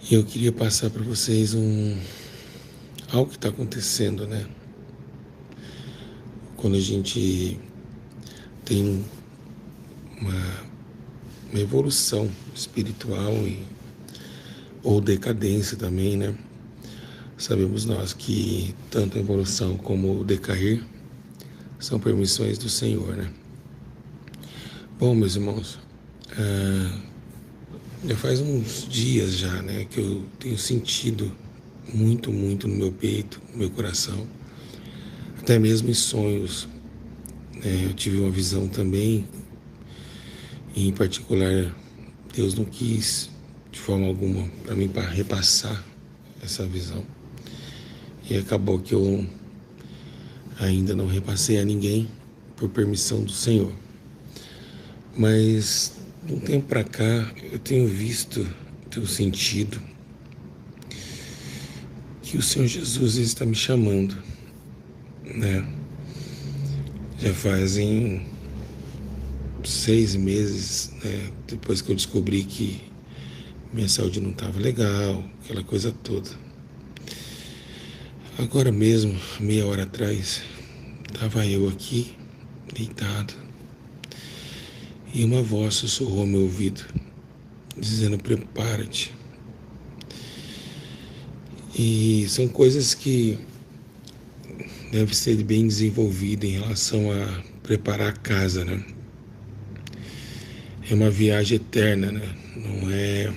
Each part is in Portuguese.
E eu queria passar para vocês algo que está acontecendo, né? Quando a gente tem uma, uma evolução espiritual ou decadência também, né? Sabemos nós que tanto a evolução como o decair são permissões do Senhor, né? Bom, meus irmãos, já faz uns dias já, né, que eu tenho sentido muito, muito no meu peito, no meu coração, até mesmo em sonhos, né? Eu tive uma visão também, e em particular, Deus não quis de forma alguma para mim para repassar essa visão. E acabou que eu ainda não repassei a ninguém por permissão do Senhor. Mas de um tempo para cá eu tenho visto, tenho sentido que o Senhor Jesus está me chamando, né? Já fazem 6 meses, né? Depois que eu descobri que minha saúde não estava legal, aquela coisa toda. Agora mesmo, meia hora atrás, estava eu aqui, deitado, e uma voz sussurrou ao meu ouvido, dizendo: prepara-te. E são coisas que devem ser bem desenvolvidas em relação a preparar a casa, né? É uma viagem eterna, né? Não é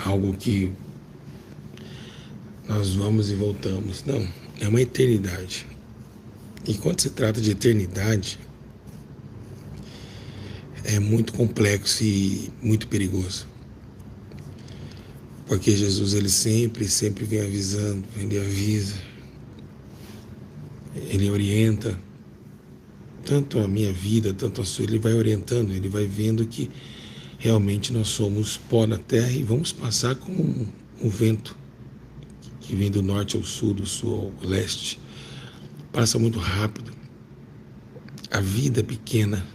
algo que nós vamos e voltamos. Não, é uma eternidade. E quando se trata de eternidade, é muito complexo e muito perigoso. Porque Jesus, ele sempre vem avisando, ele avisa, ele orienta, tanto a minha vida, tanto a sua, ele vai orientando, ele vai vendo que realmente nós somos pó na terra e vamos passar como um vento que vem do norte ao sul, do sul ao leste. Passa muito rápido. A vida é pequena.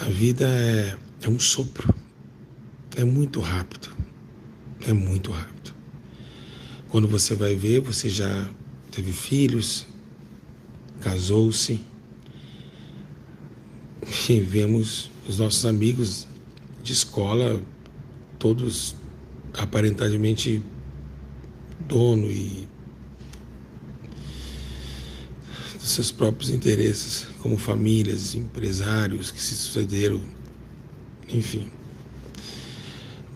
A vida é um sopro. É muito rápido. É muito rápido. Quando você vai ver, você já teve filhos, casou-se, e vemos os nossos amigos de escola, todos aparentemente dono e dos seus próprios interesses, como famílias, empresários que se sucederam, enfim.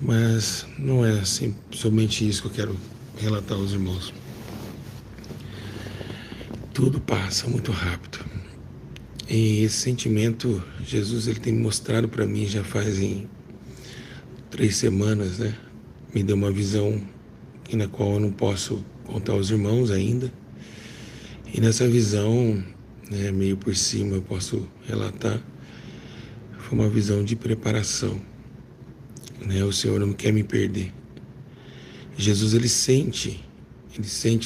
Mas não é assim, somente isso que eu quero relatar aos irmãos. Tudo passa muito rápido. E esse sentimento, Jesus, ele tem mostrado para mim já fazem 3 semanas, né? Me deu uma visão na qual eu não posso contar aos irmãos ainda. E nessa visão, né, meio por cima, eu posso relatar, foi uma visão de preparação, né? O Senhor não quer me perder. Jesus, ele sente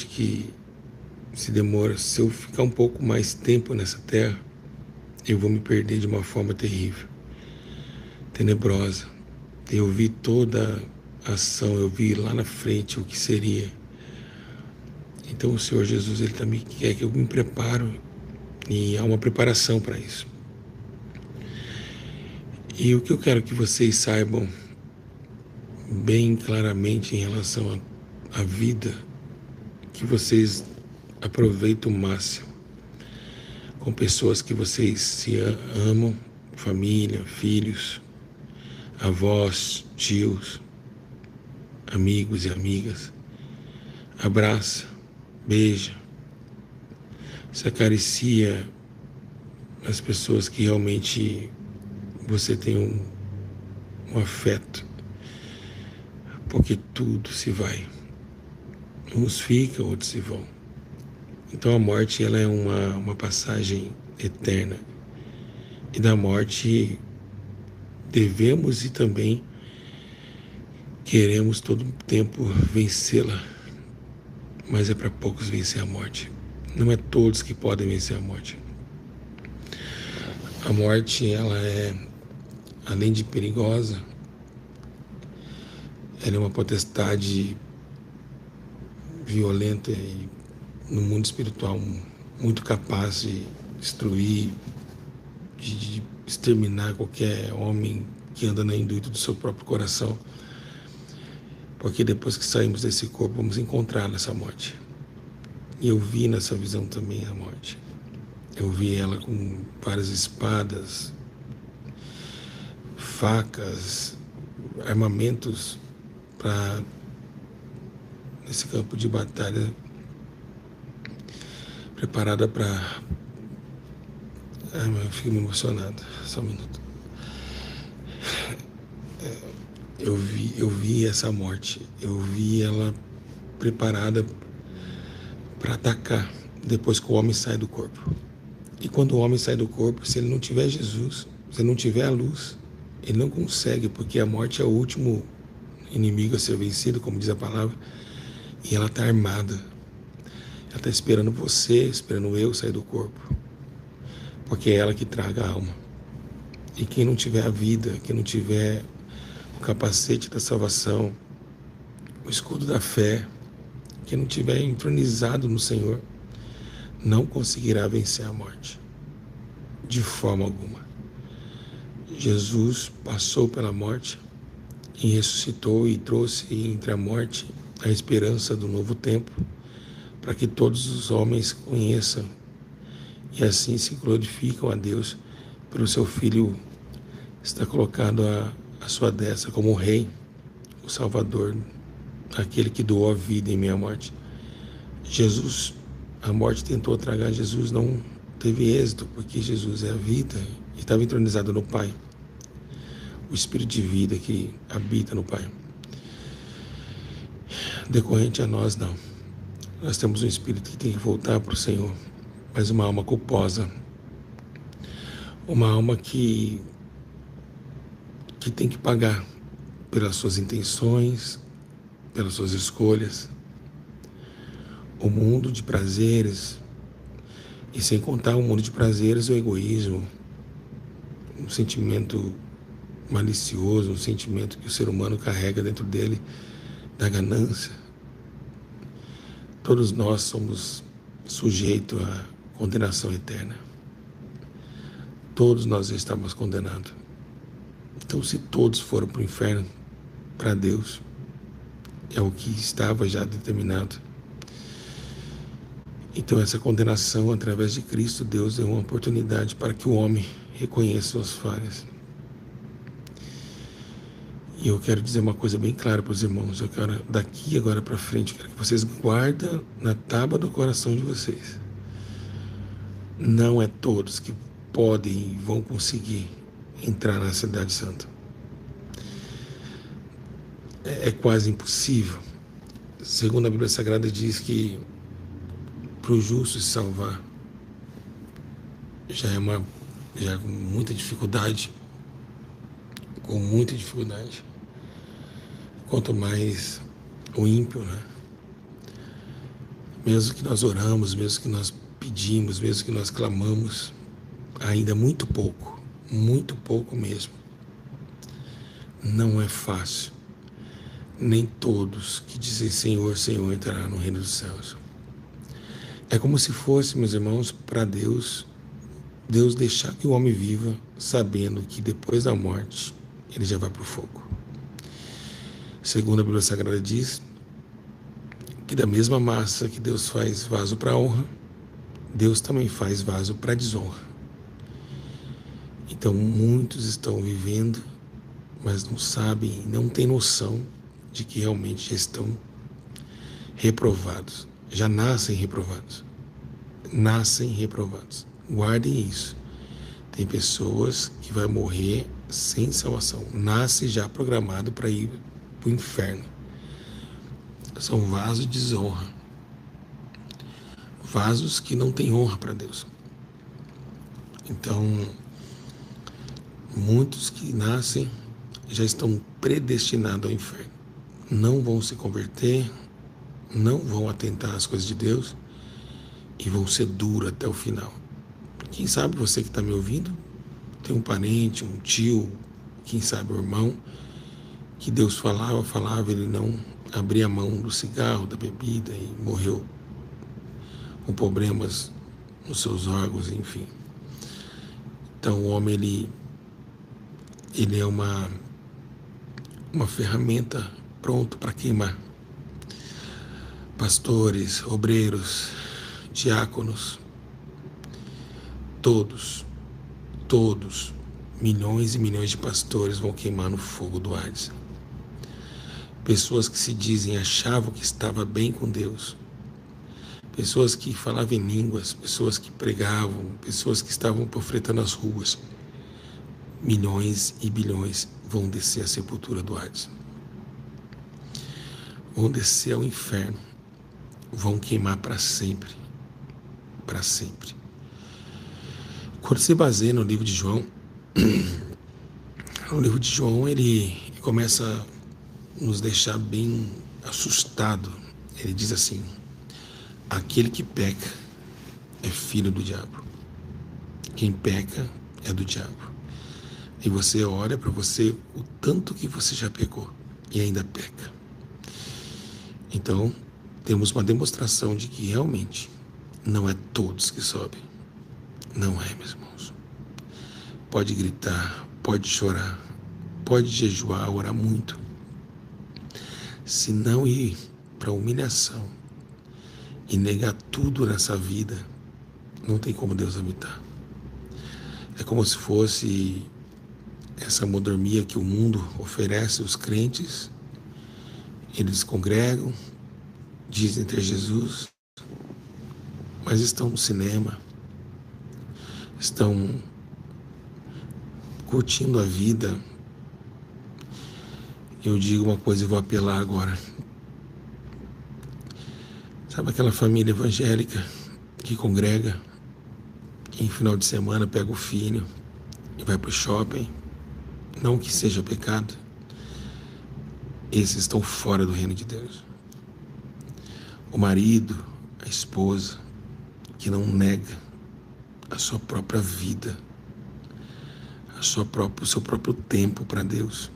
que se demora, se eu ficar um pouco mais tempo nessa terra, eu vou me perder de uma forma terrível, tenebrosa. Eu vi toda a ação, eu vi lá na frente o que seria. Então o Senhor Jesus, ele também quer que eu me preparo, e há uma preparação para isso. E o que eu quero que vocês saibam bem claramente em relação à vida, que vocês aproveitem o máximo com pessoas que vocês se amam, família, filhos, avós, tios, amigos e amigas. Abraça, beija, se acaricia as pessoas que realmente você tem um afeto, porque tudo se vai. Uns ficam, outros se vão. Então a morte, ela é uma passagem eterna. E da morte devemos e também queremos todo o tempo vencê-la. Mas é para poucos vencer a morte. Não é todos que podem vencer a morte. A morte, ela é, além de perigosa, ela é uma potestade violenta e no mundo espiritual muito capaz de destruir, de exterminar qualquer homem que anda no intuito do seu próprio coração, porque depois que saímos desse corpo vamos encontrar nessa morte. E eu vi nessa visão também a morte. Eu vi ela com várias espadas, facas, armamentos para nesse campo de batalha, preparada para... eu fico emocionado, só um minuto. Eu vi essa morte, eu vi ela preparada para atacar depois que o homem sai do corpo. E quando o homem sai do corpo, se ele não tiver Jesus, se ele não tiver a luz, ele não consegue, porque a morte é o último inimigo a ser vencido, como diz a palavra, e ela está armada. Ela está esperando você, esperando eu sair do corpo, porque é ela que traga a alma. E quem não tiver a vida, quem não tiver o capacete da salvação, o escudo da fé, quem não tiver entronizado no Senhor, não conseguirá vencer a morte, de forma alguma. Jesus passou pela morte e ressuscitou e trouxe entre a morte a esperança do novo tempo, para que todos os homens conheçam e assim se glorificam a Deus pelo seu Filho está colocado à sua destra como o Rei, o Salvador, aquele que doou a vida em minha morte. Jesus, a morte tentou tragar Jesus, não teve êxito, porque Jesus é a vida e estava entronizado no Pai, o Espírito de vida que habita no Pai. Decorrente a nós, não. Nós temos um espírito que tem que voltar para o Senhor, mas uma alma culposa, uma alma que tem que pagar pelas suas intenções, pelas suas escolhas, o mundo de prazeres, e sem contar o mundo de prazeres, o egoísmo, um sentimento malicioso, um sentimento que o ser humano carrega dentro dele, da ganância. Todos nós somos sujeitos à condenação eterna. Todos nós estamos condenados. Então, se todos foram para o inferno, para Deus, é o que estava já determinado. Então, essa condenação, através de Cristo, Deus deu uma oportunidade para que o homem reconheça suas falhas. E eu quero dizer uma coisa bem clara para os irmãos. Eu quero, daqui agora para frente, quero que vocês guardem na tábua do coração de vocês. Não é todos que podem e vão conseguir entrar na Cidade Santa. É quase impossível. Segundo a Bíblia Sagrada diz que para o justo se salvar já é com muita dificuldade, quanto mais o ímpio, né? Mesmo que nós oramos, mesmo que nós pedimos, mesmo que nós clamamos, ainda muito pouco mesmo. Não é fácil. Nem todos que dizem Senhor, Senhor entrarão no reino dos céus. É como se fosse, meus irmãos, para Deus deixar que o homem viva sabendo que depois da morte ele já vai para o fogo. Segundo a Bíblia Sagrada diz que da mesma massa que Deus faz vaso para honra, Deus também faz vaso para desonra. Então muitos estão vivendo, mas não sabem, não têm noção de que realmente já estão reprovados. Já nascem reprovados. Guardem isso. Tem pessoas que vão morrer sem salvação. Nasce já programado para ir para o inferno. São vasos de desonra. Vasos que não têm honra para Deus. Então, muitos que nascem já estão predestinados ao inferno. Não vão se converter, não vão atentar às coisas de Deus e vão ser duros até o final. Quem sabe você que está me ouvindo tem um parente, um tio, quem sabe um irmão que Deus falava, ele não abria mão do cigarro, da bebida e morreu com problemas nos seus órgãos, enfim. Então o homem ele é uma ferramenta pronto para queimar. Pastores, obreiros, diáconos, todos, milhões e milhões de pastores vão queimar no fogo do Hades. Pessoas que se dizem, achavam que estava bem com Deus, pessoas que falavam em línguas, pessoas que pregavam, pessoas que estavam profetando as ruas, milhões e bilhões vão descer à sepultura do Hades. Vão descer ao inferno, vão queimar para sempre, para sempre. Quando se baseia no livro de João, o livro de João ele começa a nos deixar bem assustado. Ele diz assim: aquele que peca é filho do diabo. Quem peca é do diabo. E você olha para você o tanto que você já pecou e ainda peca. Então, temos uma demonstração de que realmente não é todos que sobem. Não é, meus irmãos. Pode gritar, pode chorar, pode jejuar, orar muito. Se não ir para a humilhação e negar tudo nessa vida, não tem como Deus habitar. É como se fosse essa mordomia que o mundo oferece aos crentes. Eles congregam, dizem ter Jesus, mas estão no cinema, estão curtindo a vida. Eu digo uma coisa e vou apelar agora. Sabe aquela família evangélica que congrega e em final de semana pega o filho e vai para o shopping? Não que seja pecado. Esses estão fora do reino de Deus. O marido, a esposa, que não nega a sua própria vida, o seu próprio tempo para Deus,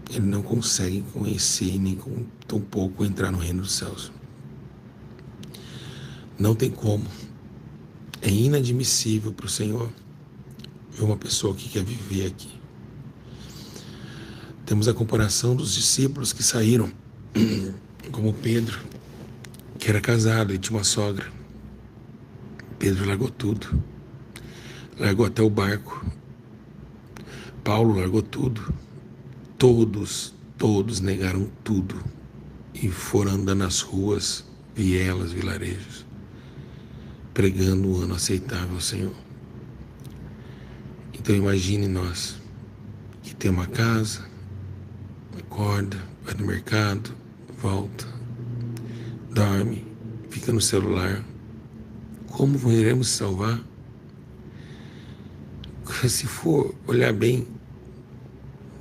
ele não consegue conhecer nem com tão pouco entrar no reino dos céus. Não tem como. É inadmissível para o Senhor ver uma pessoa que quer viver aqui. Temos a comparação dos discípulos que saíram, como Pedro, que era casado e tinha uma sogra. Pedro largou tudo. Largou até o barco. Paulo largou tudo. Todos negaram tudo e foram andando nas ruas, vielas, vilarejos, pregando o ano aceitável ao Senhor. Então imagine nós, que tem uma casa, acorda, vai no mercado, volta, dorme, fica no celular. Como iremos salvar? Se for olhar bem,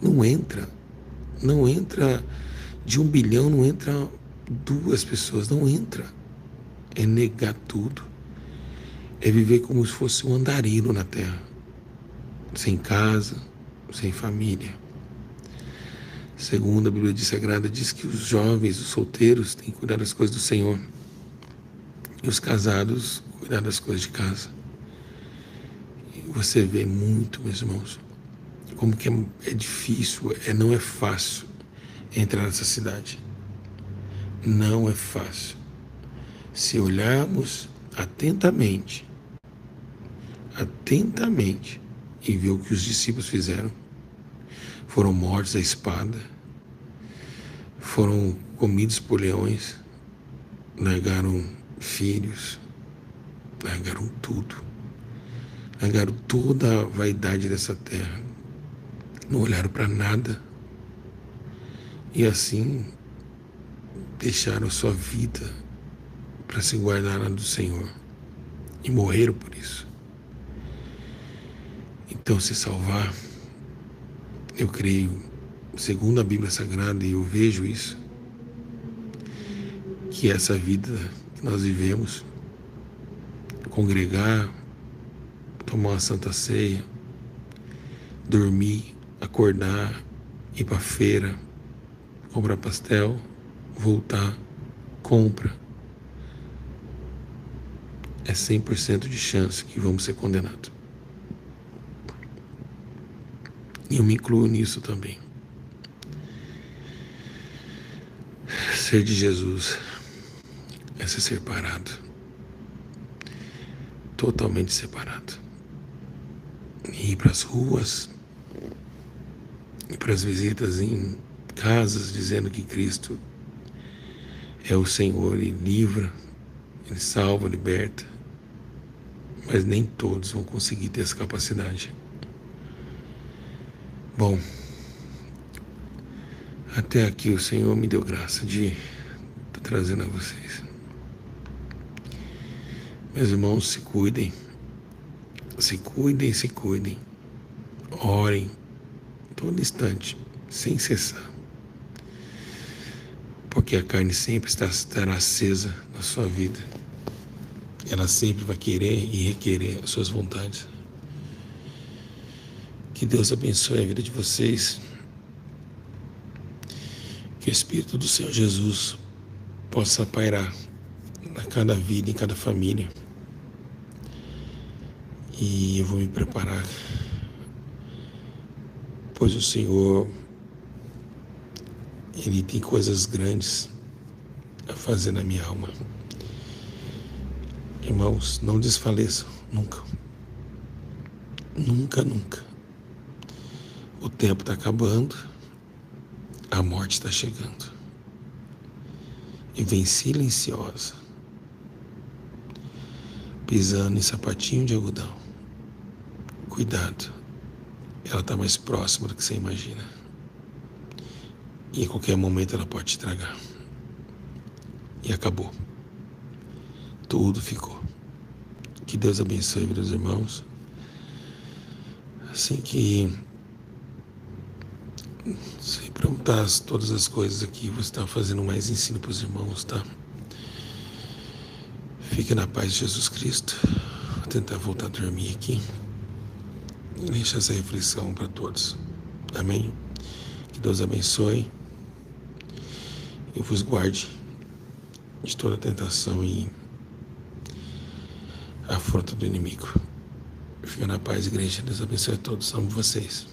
não entra de 1 bilhão, não entra 2 pessoas, não entra. É negar tudo, é viver como se fosse um andarilho na terra, sem casa, sem família. Segundo a Bíblia Sagrada, diz que os jovens, os solteiros, têm que cuidar das coisas do Senhor, e os casados cuidar das coisas de casa. E você vê muito, meus irmãos, como que é difícil, não é fácil entrar nessa cidade. Não é fácil. Se olharmos atentamente e ver o que os discípulos fizeram, foram mortos à espada, foram comidos por leões, largaram filhos, largaram tudo, largaram toda a vaidade dessa terra, não olharam para nada e assim deixaram sua vida para se guardar na do Senhor e morreram por isso. Então, se salvar, eu creio, segundo a Bíblia Sagrada, e eu vejo isso, que essa vida que nós vivemos, congregar, tomar uma santa ceia, dormir, acordar, ir para a feira, comprar pastel, voltar, compra. É 100% de chance que vamos ser condenados. E eu me incluo nisso também. Ser de Jesus é ser separado. Totalmente separado. E ir para as ruas, ir para as visitas em casas, dizendo que Cristo é o Senhor e livra, Ele salva, liberta. Mas nem todos vão conseguir ter essa capacidade. Bom, até aqui o Senhor me deu graça de estar trazendo a vocês. Meus irmãos, se cuidem. Se cuidem, se cuidem. Orem todo instante, sem cessar. Porque a carne sempre estará acesa na sua vida. Ela sempre vai querer e requerer as suas vontades. Que Deus abençoe a vida de vocês. Que o Espírito do Senhor Jesus possa pairar a cada vida, em cada família. E eu vou me preparar, pois o Senhor, Ele tem coisas grandes a fazer na minha alma. Irmãos, não desfaleçam, nunca. Nunca, nunca. O tempo está acabando, a morte está chegando. E vem silenciosa, pisando em sapatinho de algodão. Cuidado, ela está mais próxima do que você imagina. E a qualquer momento ela pode te tragar. E acabou. Tudo ficou. Que Deus abençoe, meus irmãos. Assim que se perguntar todas as coisas aqui, você está fazendo mais ensino para os irmãos, tá? Fique na paz de Jesus Cristo. Vou tentar voltar a dormir aqui. E deixar essa reflexão para todos. Amém? Que Deus abençoe e vos guarde de toda tentação e afronta do inimigo. Fica na paz, igreja. Deus abençoe a todos. Amo vocês.